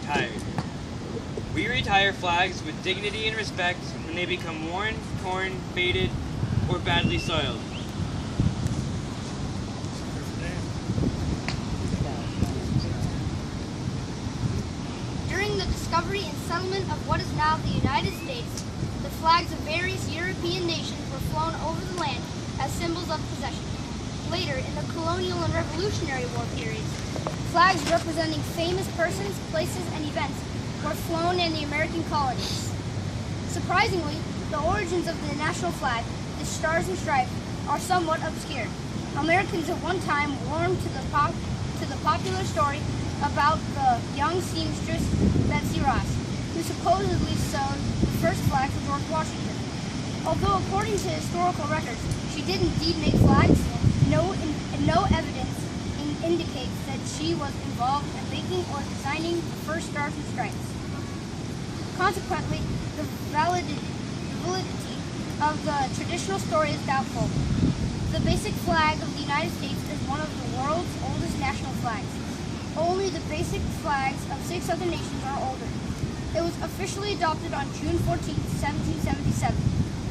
retired. We retire flags with dignity and respect when they become worn, torn, faded, or badly soiled. During the discovery and settlement of what is now the United States, the flags of various European nations were flown over the land as symbols of possession. Later, in the colonial and Revolutionary War periods, flags representing famous persons, places, and events were flown in the American colonies. Surprisingly, the origins of the national flag, the Stars and Stripes, are somewhat obscure. Americans at one time warmed to the popular story about the young seamstress Betsy Ross, who supposedly sewed the first flag for George Washington. Although according to historical records, she did indeed make flags, no evidence indicates that she was involved in making or designing the first Stars and Stripes. Consequently, the validity of the traditional story is doubtful. The basic flag of the United States is one of the world's oldest national flags. Only the basic flags of 6 other nations are older. It was officially adopted on June 14, 1777,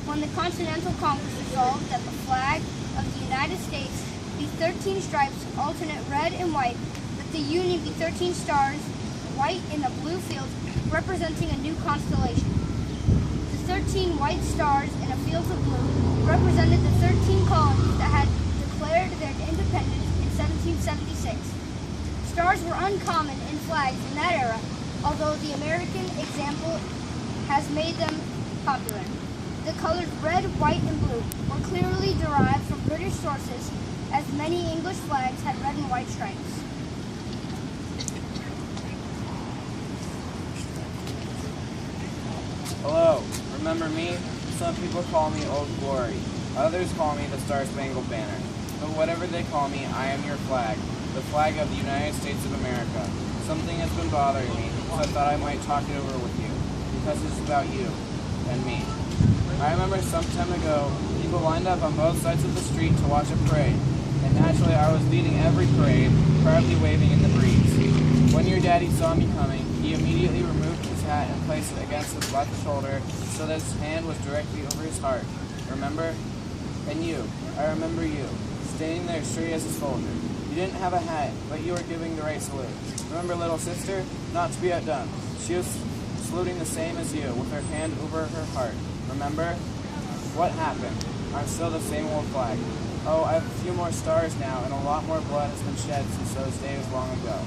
when the Continental Congress resolved that the flag of the United States be 13 stripes, alternate red and white, that the Union be 13 stars, white in a blue field, representing a new constellation. The 13 white stars in a field of blue represented the 13 colonies that had declared their independence in 1776. Stars were uncommon in flags in that era, although the American example has made them popular. The colors red, white, and blue were clearly derived from British sources, as many English flags had red and white stripes. Hello, remember me? Some people call me Old Glory. Others call me the Star-Spangled Banner. But whatever they call me, I am your flag, the flag of the United States of America. Something has been bothering me, so I thought I might talk it over with you, because it's about you and me. I remember some time ago, people lined up on both sides of the street to watch a parade, and naturally I was leading every parade, proudly waving in the breeze. When your daddy saw me coming, he immediately removed his hat and placed it against his left shoulder so that his hand was directly over his heart. Remember? And you, I remember you, standing there straight as a soldier. You didn't have a hat, but you were giving the right salute. Remember little sister? Not to be outdone. She was saluting the same as you, with her hand over her heart. Remember? What happened? I'm still the same old flag. Oh, I have a few more stars now, and a lot more blood has been shed since those days long ago.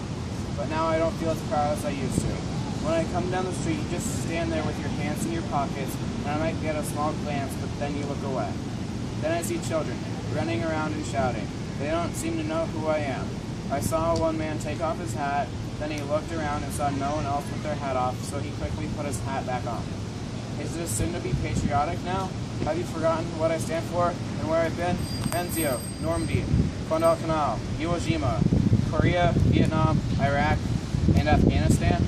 But now I don't feel as proud as I used to. When I come down the street, you just stand there with your hands in your pockets, and I might get a small glance, but then you look away. Then I see children, running around and shouting. They don't seem to know who I am. I saw one man take off his hat, then he looked around and saw no one else with their hat off, so he quickly put his hat back on. Is it a sin to be patriotic now? Have you forgotten what I stand for and where I've been? Enzio, Normandy, Guadalcanal, Iwo Jima, Korea, Vietnam, Iraq, and Afghanistan?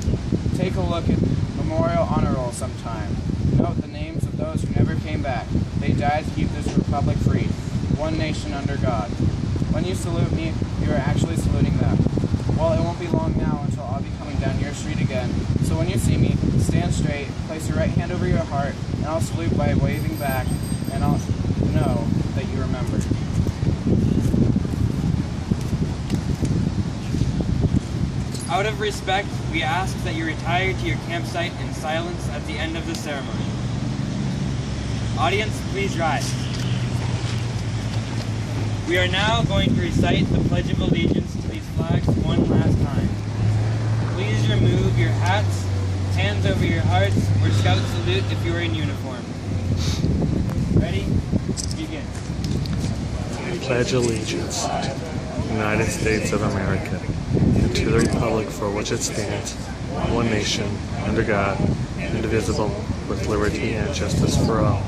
Take a look at Memorial Honor Roll sometime. Note the names of those who never came back. They died to keep this republic free. One nation under God. When you salute me, you are actually saluting them. Well, it won't be long now until I'll be coming down your street again. So when you see me, stand straight, place your right hand over your heart, and I'll salute by waving back, and I'll know that you remembered. Out of respect, we ask that you retire to your campsite in silence at the end of the ceremony. Audience, please rise. We are now going to recite the Pledge of Allegiance to these flags one last time. Please remove your hats, hands over your hearts, or scout salute if you are in uniform. Ready? Begin. I pledge allegiance to the United States of America and to the republic for which it stands, one nation, under God, indivisible, with liberty and justice for all.